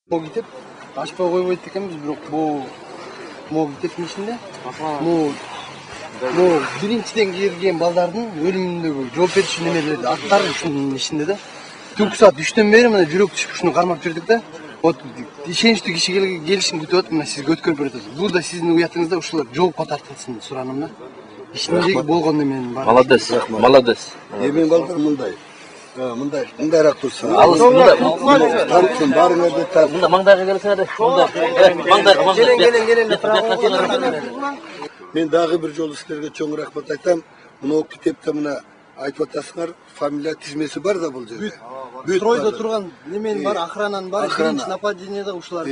Могу кетип ачпай койбойт экенбиз, бирок могу кетиптин ичинде биринчиден кирген балдардын өлүмүндөгү жооп берүүчү немелерди аттар ушунун ичинде да. Түнкү саат 3төн бери мына жүрөк түшүп ушуну кармап жүрдүк да. Вот ишеничтүү киши келишин күтүп атып, мына сизге өткөрүп берет. Бул да сиздин уятыңызда ушулар жоопко тартылсын сураным да. Ичиндеги болгон неменин баары. Молодец, молодец. Эми балдар мындайраак турса. Алыс мында. Тарыптын баарыңарды тап. Мында маңдайга келсеңер, мында. Келен. Мен дагы бир жолу силерге чоң рахмат айтам. Мына китепте мына айтып атасыңар, фамилия тизмеси бар да бул жерде. Стройдо турган неменин бар, охрананын бар, биринчи нападениеде ушулар да.